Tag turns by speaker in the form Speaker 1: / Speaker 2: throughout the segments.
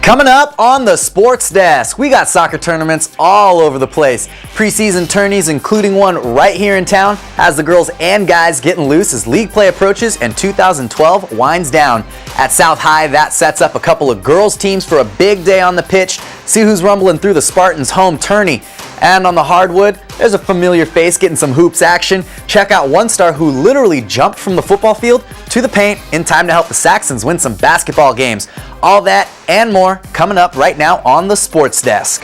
Speaker 1: Coming up on the Sports Desk, we got soccer tournaments all over the place. Preseason tourneys, including one right here in town, has the girls and guys getting loose as league play approaches and 2012 winds down. At South High, that sets up a couple of girls teams for a big day on the pitch. See who's rumbling through the Spartans' home tourney. And on the hardwood, there's a familiar face getting some hoops action. Check out one star who literally jumped from the football field to the paint in time to help the Saxons win some basketball games. All that and more coming up right now on the Sports Desk.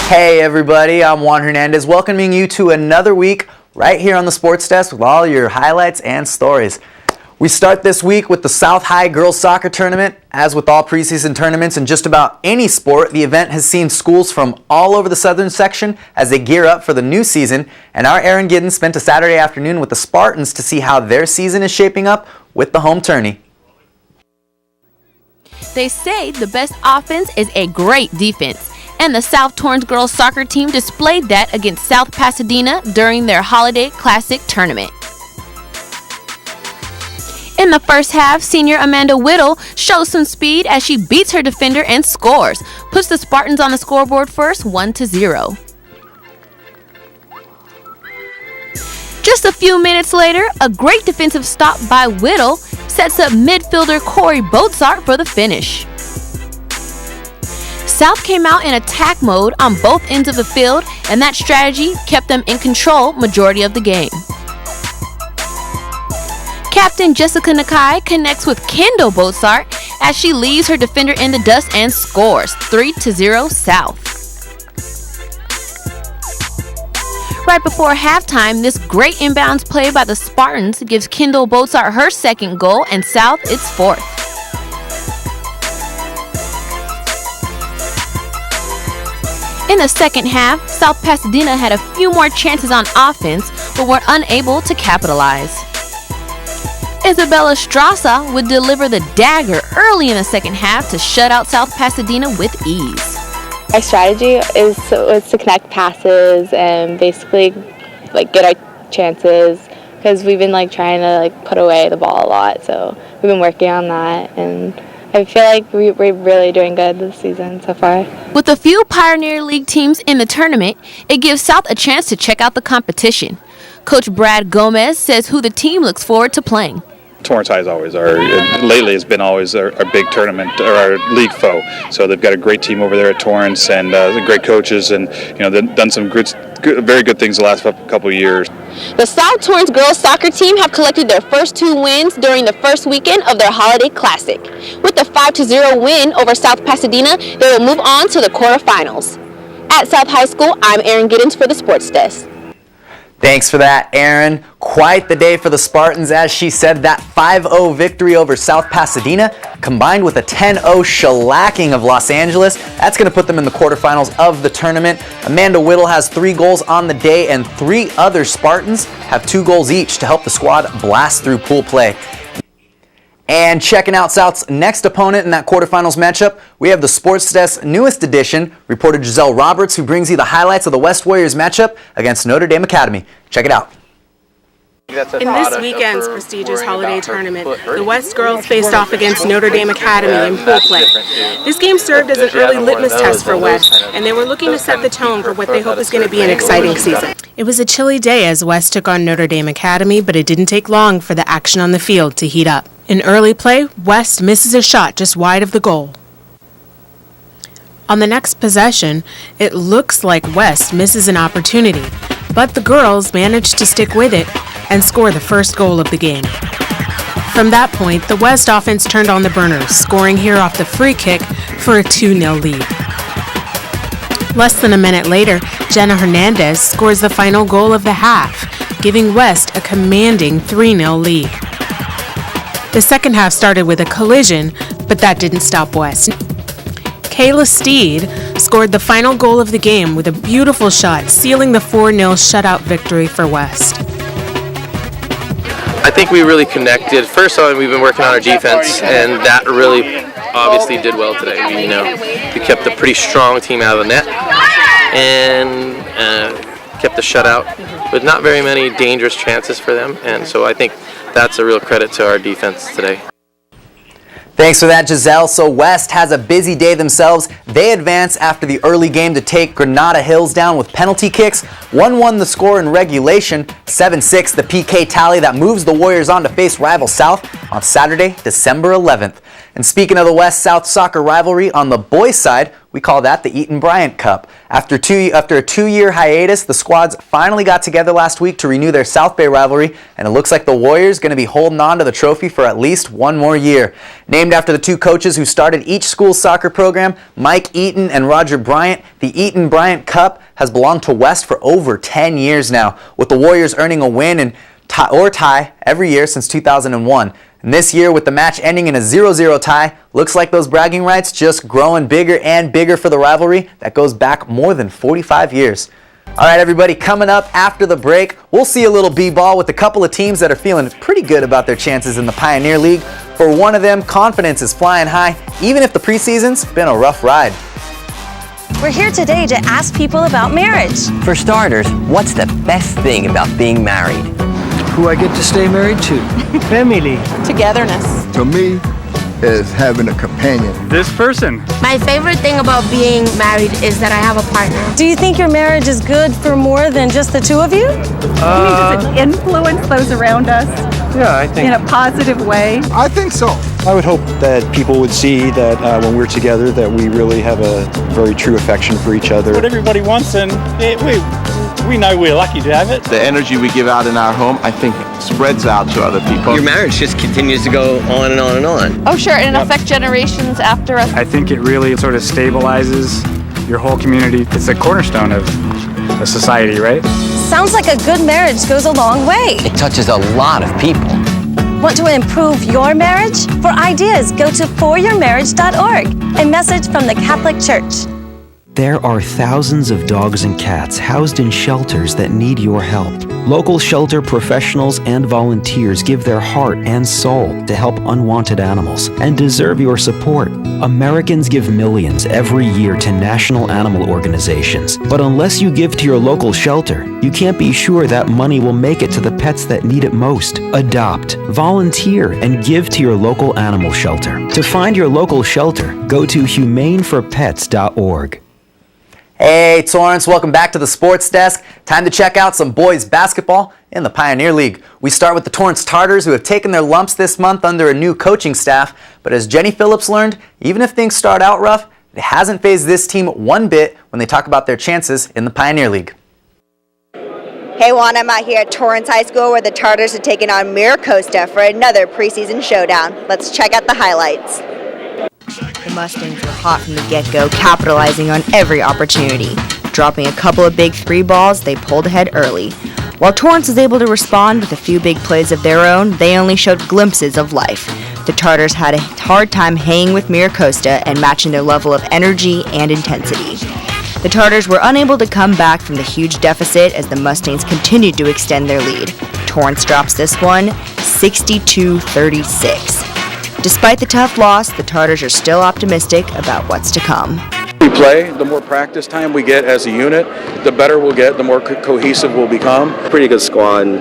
Speaker 1: Hey everybody, I'm Wan Hernandez, welcoming you to another week right here on the Sports Desk with all your highlights and stories. We start this week with the South High Girls Soccer Tournament. As with all preseason tournaments in just about any sport, the event has seen schools from all over the southern section as they gear up for the new season, and our Aaron Giddens spent a Saturday afternoon with the Spartans to see how their season is shaping up with the home tourney.
Speaker 2: They say the best offense is a great defense. And the South Torrance girls soccer team displayed that against South Pasadena during their Holiday Classic tournament. In the first half, senior Amanda Whittle shows some speed as she beats her defender and scores, puts the Spartans on the scoreboard first 1-0. Just a few minutes later, a great defensive stop by Whittle sets up midfielder Corey Boatsart for the finish. South came out in attack mode on both ends of the field, and that strategy kept them in control majority of the game. Captain Jessica Nakai connects with Kendall Boatsart as she leaves her defender in the dust and scores 3-0 South. Right before halftime, this great inbounds play by the Spartans gives Kendall Boatsart her second goal and South its fourth. In the second half, South Pasadena had a few more chances on offense, but were unable to capitalize. Isabella Strassa would deliver the dagger early in the second half to shut out South Pasadena with ease.
Speaker 3: My strategy was to connect passes and basically get our chances, because we've been trying to put away the ball a lot, so we've been working on that, and I feel like we're really doing good this season so far.
Speaker 2: With a few Pioneer League teams in the tournament, it gives South a chance to check out the competition. Coach Brad Gomez says who the team looks forward to playing.
Speaker 4: Torrance High is always lately has been always our big tournament, or our league foe. So they've got a great team over there at Torrance, and great coaches, and they've done some very good things the last couple of years.
Speaker 5: The South Torrance girls soccer team have collected their first 2 wins during the first weekend of their Holiday Classic. With the 5-0 win over South Pasadena, they will move on to the quarterfinals. At South High School, I'm Aaron Giddens for the Sports Desk.
Speaker 1: Thanks for that, Aaron. Quite the day for the Spartans, as she said. That 5-0 victory over South Pasadena, combined with a 10-0 shellacking of Los Angeles, that's going to put them in the quarterfinals of the tournament. Amanda Whittle has 3 goals on the day, and 3 other Spartans have 2 goals each to help the squad blast through pool play. And checking out South's next opponent in that quarterfinals matchup, we have the Sports Desk's newest edition, reporter Giselle Roberts, who brings you the highlights of the West Warriors matchup against Notre Dame Academy. Check it out.
Speaker 6: In this weekend's prestigious holiday tournament, the West girls faced off against Notre Dame Academy in pool play. This game served as an early litmus test for West, and they were looking to set the tone for what they hope is going to be an exciting season. It was a chilly day as West took on Notre Dame Academy, but it didn't take long for the action on the field to heat up. In early play, West misses a shot just wide of the goal. On the next possession, it looks like West misses an opportunity, but the girls managed to stick with it and score the first goal of the game. From that point, the West offense turned on the burners, scoring here off the free kick for a 2-0 lead. Less than a minute later, Wan Hernandez scores the final goal of the half, giving West a commanding 3-0 lead. The second half started with a collision, but that didn't stop West. Kayla Steed scored the final goal of the game with a beautiful shot, sealing the 4-0 shutout victory for West.
Speaker 7: I think we really connected. First of all, we've been working on our defense, and that really obviously did well today. We kept a pretty strong team out of the net and kept the shutout with not very many dangerous chances for them, and so I think that's a real credit to our defense today.
Speaker 1: Thanks for that, Giselle. So West has a busy day themselves. They advance after the early game to take Granada Hills down with penalty kicks. 1-1 the score in regulation, 7-6 the PK tally that moves the Warriors on to face rival South on Saturday, December 11th. And speaking of the West-South soccer rivalry, on the boys' side, we call that the Eaton Bryant Cup. After a 2-year hiatus, the squads finally got together last week to renew their South Bay rivalry, and it looks like the Warriors going to be holding on to the trophy for at least one more year. Named after the two coaches who started each school's soccer program, Mike Eaton and Roger Bryant, the Eaton Bryant Cup has belonged to West for over 10 years now, with the Warriors earning a win or tie every year since 2001. And this year, with the match ending in a 0-0 tie, looks like those bragging rights just growing bigger and bigger for the rivalry that goes back more than 45 years. All right, everybody, coming up after the break, we'll see a little b-ball with a couple of teams that are feeling pretty good about their chances in the Pioneer League. For one of them, confidence is flying high, even if the preseason's been a rough ride.
Speaker 8: We're here today to ask people about marriage.
Speaker 9: For starters, what's the best thing about being married?
Speaker 10: Who I get to stay married to. Family.
Speaker 5: Togetherness.
Speaker 11: To me, is having a companion.
Speaker 12: This person.
Speaker 13: My favorite thing about being married is that I have a partner.
Speaker 8: Do you think your marriage is good for more than just the two of you?
Speaker 14: Does it influence those around us?
Speaker 10: Yeah, I think.
Speaker 14: In a positive way?
Speaker 11: I think so.
Speaker 15: I would hope that people would see that when we're together that we really have a very true affection for each other.
Speaker 12: What everybody wants, and we know we're lucky to have it.
Speaker 16: The energy we give out in our home, I think, spreads out to other people.
Speaker 9: Your marriage just continues to go on and on and on.
Speaker 5: Oh, sure, and affect generations after us.
Speaker 12: I think it really sort of stabilizes your whole community. It's a cornerstone of a society, right?
Speaker 8: Sounds like a good marriage goes a long way.
Speaker 9: It touches a lot of people.
Speaker 8: Want to improve your marriage? For ideas, go to foryourmarriage.org. A message from the Catholic Church.
Speaker 17: There are thousands of dogs and cats housed in shelters that need your help. Local shelter professionals and volunteers give their heart and soul to help unwanted animals and deserve your support. Americans give millions every year to national animal organizations, but unless you give to your local shelter, you can't be sure that money will make it to the pets that need it most. Adopt, volunteer, and give to your local animal shelter. To find your local shelter, go to humaneforpets.org.
Speaker 1: Hey, Torrance, welcome back to the Sports Desk. Time to check out some boys basketball in the Pioneer League. We start with the Torrance Tartars, who have taken their lumps this month under a new coaching staff. But as Jenny Phillips learned, even if things start out rough, it hasn't fazed this team one bit when they talk about their chances in the Pioneer League.
Speaker 18: Hey Juan, I'm out here at Torrance High School where the Tartars are taking on Miracosta for another preseason showdown. Let's check out the highlights.
Speaker 19: The Mustangs were hot from the get-go, capitalizing on every opportunity. Dropping a couple of big three balls, they pulled ahead early. While Torrance was able to respond with a few big plays of their own, they only showed glimpses of life. The Tartars had a hard time hanging with Miracosta and matching their level of energy and intensity. The Tartars were unable to come back from the huge deficit as the Mustangs continued to extend their lead. Torrance drops this one, 62-36. Despite the tough loss, the Tartars are still optimistic about what's to come.
Speaker 20: We play, the more practice time we get as a unit, the better we'll get, the more cohesive we'll become.
Speaker 7: Pretty good squad, and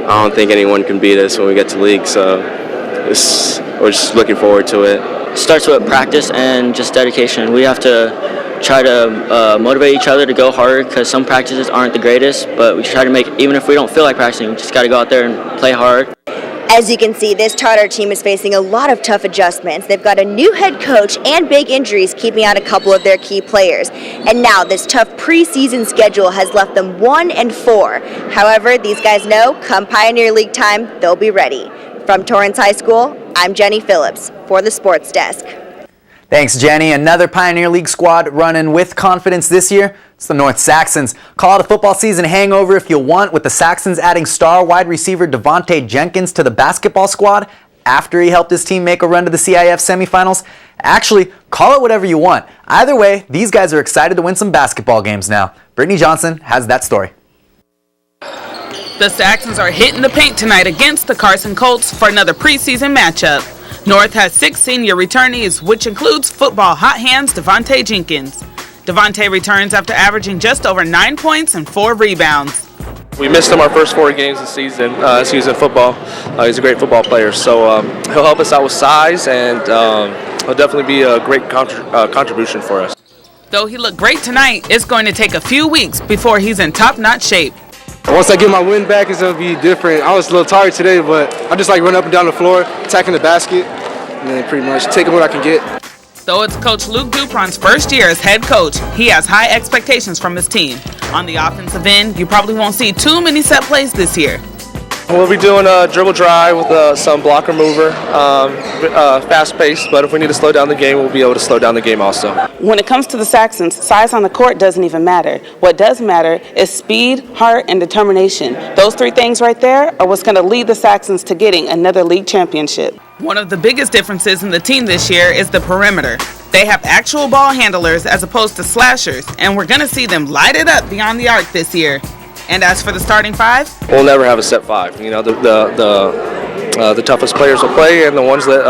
Speaker 7: I don't think anyone can beat us when we get to league, so we're just looking forward to it.
Speaker 21: It starts with practice and just dedication. We have to try to motivate each other to go harder because some practices aren't the greatest, but we try to make, even if we don't feel like practicing, we just got to go out there and play hard.
Speaker 18: As you can see, this Tartar team is facing a lot of tough adjustments. They've got a new head coach and big injuries keeping out a couple of their key players. And now this tough preseason schedule has left them 1-4. However, these guys know come Pioneer League time, they'll be ready. From Torrance High School, I'm Jenny Phillips for the Sports Desk.
Speaker 1: Thanks, Jenny. Another Pioneer League squad running with confidence this year. It's the North Saxons. Call it a football season hangover if you want, with the Saxons adding star wide receiver Devontae Jenkins to the basketball squad after he helped his team make a run to the CIF semifinals. Actually, call it whatever you want. Either way, these guys are excited to win some basketball games now. Brittany Johnson has that story.
Speaker 3: The Saxons are hitting the paint tonight against the Carson Colts for another preseason matchup. North has 6 senior returnees, which includes football hot hands Devontae Jenkins. Devontae returns after averaging just over 9 points and 4 rebounds.
Speaker 7: We missed him our first 4 games this season. He's in football. He's a great football player, so he'll help us out with size, and he'll definitely be a great contribution for us.
Speaker 3: Though he looked great tonight, it's going to take a few weeks before he's in top-notch shape.
Speaker 22: Once I get my wind back, it's going to be different. I was a little tired today, but I just like running up and down the floor, attacking the basket, and then pretty much taking what I can get.
Speaker 3: Though it's Coach Luke Dupron's first year as head coach, he has high expectations from his team. On the offensive end, you probably won't see too many set plays this year.
Speaker 7: We'll be doing a dribble drive with some blocker mover, fast-paced, but if we need to slow down the game, we'll be able to slow down the game also.
Speaker 6: When it comes to the Saxons, size on the court doesn't even matter. What does matter is speed, heart, and determination. Those 3 things right there are what's going to lead the Saxons to getting another league championship.
Speaker 3: One of the biggest differences in the team this year is the perimeter. They have actual ball handlers as opposed to slashers, and we're going to see them light it up beyond the arc this year. And as for the starting 5?
Speaker 7: We'll never have a set 5. You know, the toughest players will play, and the ones that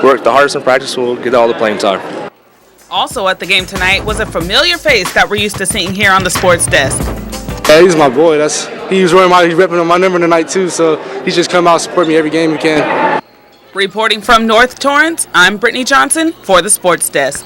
Speaker 7: work the hardest in practice will get all the playing time.
Speaker 3: Also at the game tonight was a familiar face that we're used to seeing here on the Sports Desk.
Speaker 22: Yeah, he's my boy. He's repping on my number tonight too, so he's just come out and support me every game he can.
Speaker 3: Reporting from North Torrance, I'm Brittany Johnson for the Sports Desk.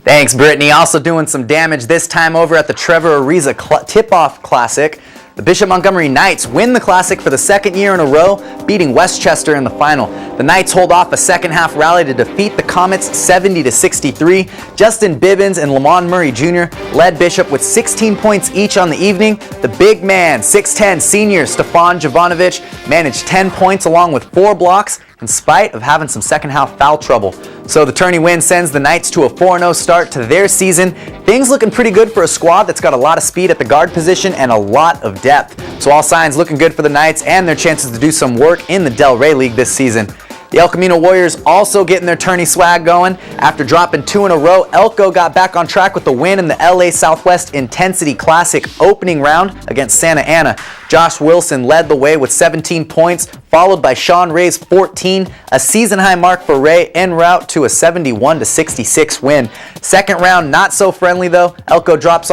Speaker 1: Thanks, Brittany. Also doing some damage this time over at the Trevor Ariza Tip-Off Classic. The Bishop Montgomery Knights win the Classic for the 2nd year in a row, beating Westchester in the final. The Knights hold off a second-half rally to defeat the Comets 70-63. Justin Bibbins and Lamont Murray Jr. led Bishop with 16 points each on the evening. The big man, 6'10" senior Stefan Jovanovic, managed 10 points along with 4 blocks, in spite of having some second-half foul trouble. So the tourney win sends the Knights to a 4-0 start to their season. Things looking pretty good for a squad that's got a lot of speed at the guard position and a lot of depth. So all signs looking good for the Knights and their chances to do some work in the Del Rey League this season. The El Camino Warriors also getting their tourney swag going. After dropping 2 in a row, Elko got back on track with the win in the LA Southwest Intensity Classic opening round against Santa Ana. Josh Wilson led the way with 17 points, followed by Sean Ray's 14, a season-high mark for Ray en route to a 71-66 win. Second round, not so friendly though. Elko drops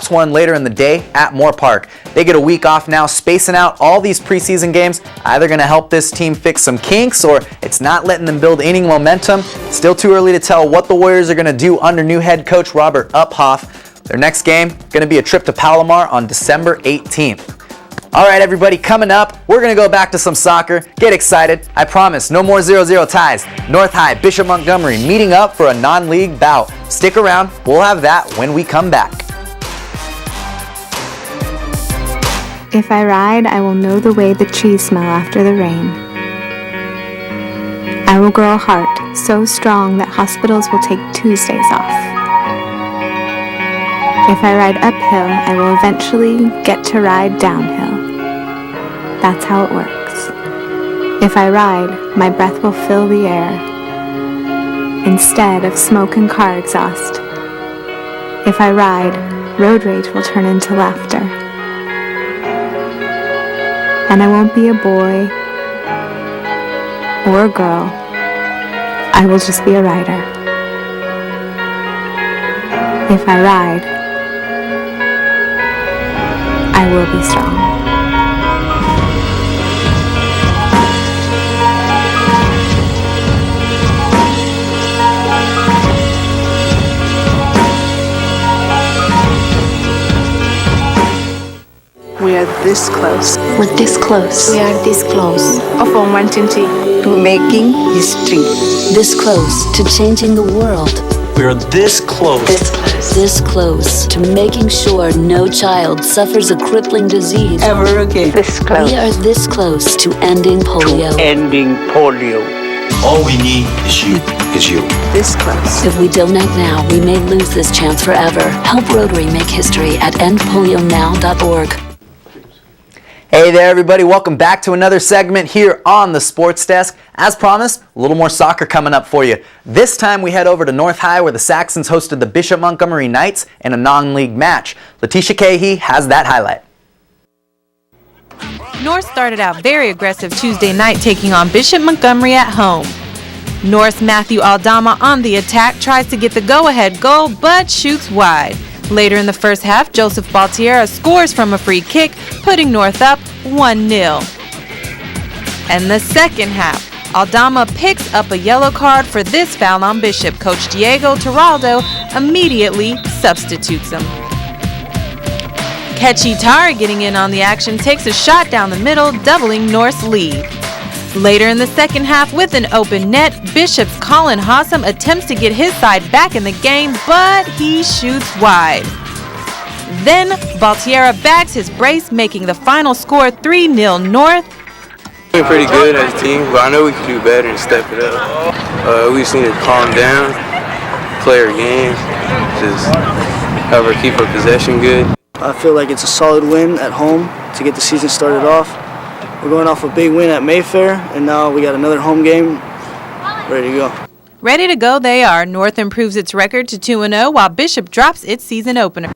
Speaker 1: one later in the day at Moore Park. They get a week off now, spacing out all these preseason games, either going to help this team fix some kinks or it's not letting them build inning momentum. Still too early to tell what the Warriors are going to do under new head coach Robert Uphoff. Their next game going to be a trip to Palomar on December 18th. All right, everybody, coming up, we're going to go back to some soccer. Get excited. I promise, no more 0-0 ties. North High, Bishop Montgomery meeting up for a non-league bout. Stick around. We'll have that when we come back.
Speaker 23: If I ride, I will know the way the trees smell after the rain. I will grow a heart so strong that hospitals will take Tuesdays off. If I ride uphill, I will eventually get to ride downhill. That's how it works. If I ride, my breath will fill the air instead of smoke and car exhaust. If I ride, road rage will turn into laughter. And I won't be a boy or a girl. I will just be a rider. If I ride, I will be strong.
Speaker 24: We are this close.
Speaker 23: We're this close.
Speaker 24: We are this close.
Speaker 23: Of uncertainty
Speaker 24: to making history.
Speaker 25: This close to changing the world.
Speaker 26: We are this close.
Speaker 25: This close to making sure no child suffers a crippling disease
Speaker 24: ever again. This close.
Speaker 25: We are this close to ending polio.
Speaker 26: All we need is you.
Speaker 24: This close.
Speaker 25: If we don't act now, we may lose this chance forever. Help Rotary make history at endpolionow.org.
Speaker 1: Hey there everybody, welcome back to another segment here on the Sports Desk. As promised, a little more soccer coming up for you. This time we head over to North High where the Saxons hosted the Bishop Montgomery Knights in a non-league match. Letitia Cahey has that highlight.
Speaker 2: North started out very aggressive Tuesday night taking on Bishop Montgomery at home. North's Matthew Aldama on the attack tries to get the go-ahead goal but shoots wide. Later in the first half, Joseph Baltiera scores from a free kick, putting North up 1-0. And the second half, Aldama picks up a yellow card for this foul on Bishop. Coach Diego Tiraldo immediately substitutes him. Kechi Tari getting in on the action takes a shot down the middle, doubling North's lead. Later in the second half, with an open net, Bishop's Colin Hossam attempts to get his side back in the game, but he shoots wide. Then, Baltiera bags his brace, making the final score 3-0 North.
Speaker 4: We're pretty good as a team, but I know we can do better and step it up. We just need to calm down, play our game, just have our keep our possession good.
Speaker 10: I feel like it's a solid win at home to get the season started off. We're going off a big win at Mayfair, and now we got another home game ready to go.
Speaker 2: Ready to go they are. North improves its record to 2-0, while Bishop drops its season opener.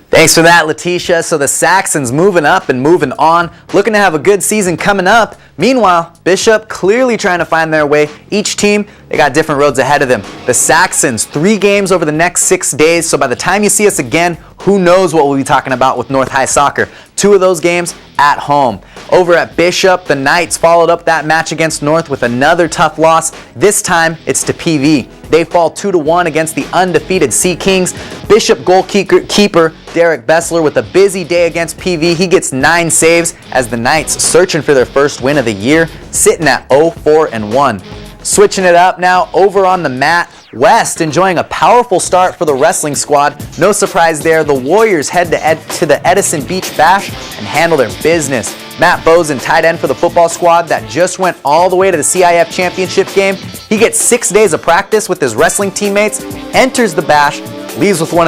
Speaker 1: Thanks for that, Letitia. So the Saxons moving up and moving on, looking to have a good season coming up. Meanwhile, Bishop clearly trying to find their way. Each team, they got different roads ahead of them. The Saxons, 3 games over the next 6 days. So by the time you see us again, who knows what we'll be talking about with North High Soccer. 2 of those games at home. Over at Bishop, the Knights followed up that match against North with another tough loss. This time, it's to PV. They fall 2-1 against the undefeated Sea Kings. Bishop goalkeeper Derek Bessler with a busy day against PV. He gets 9 saves as the Knights searching for their first win of the year, sitting at 0-4-1. Switching it up now, over on the mat, West enjoying a powerful start for the wrestling squad. No surprise there, the Warriors head to the Edison Beach Bash and handle their business. Matt Bozen, tight end for the football squad that just went all the way to the CIF championship game. He gets 6 days of practice with his wrestling teammates, enters the bash, leaves with one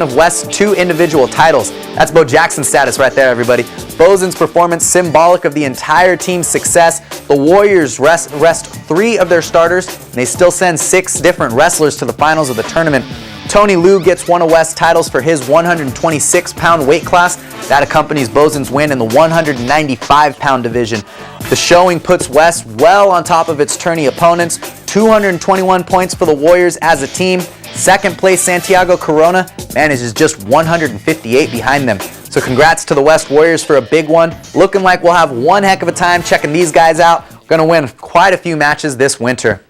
Speaker 1: of West's 2 individual titles. That's Bo Jackson status right there, everybody. Bozen's performance symbolic of the entire team's success. The Warriors rest 3 of their starters, and they still send 6 different wrestlers to the finals of the tournament. Tony Liu gets one of West's titles for his 126-pound weight class. That accompanies Bozen's win in the 195-pound division. The showing puts West well on top of its tourney opponents. 221 points for the Warriors as a team. Second place Santiago Corona manages just 158 behind them. So congrats to the West Warriors for a big one. Looking like we'll have one heck of a time checking these guys out. We're going to win quite a few matches this winter.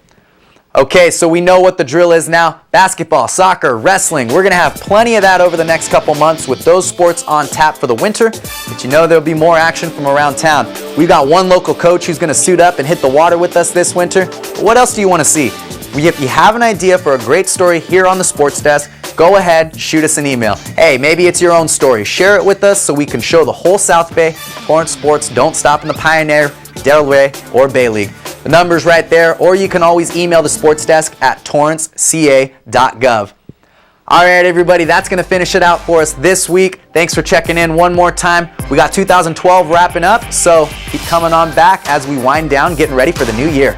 Speaker 1: Okay, so we know what the drill is now. Basketball, soccer, wrestling. We're going to have plenty of that over the next couple months with those sports on tap for the winter. But you know there'll be more action from around town. We've got one local coach who's going to suit up and hit the water with us this winter. But what else do you want to see? If you have an idea for a great story here on the Sports Desk, go ahead, shoot us an email. Hey, maybe it's your own story. Share it with us so we can show the whole South Bay. Torrance Sports don't stop in the Pioneer, Delray, or Bay League. The number's right there, or you can always email the Sports Desk at torranceca.gov. All right, everybody, that's going to finish it out for us this week. Thanks for checking in one more time. We got 2012 wrapping up, so keep coming on back as we wind down, getting ready for the new year.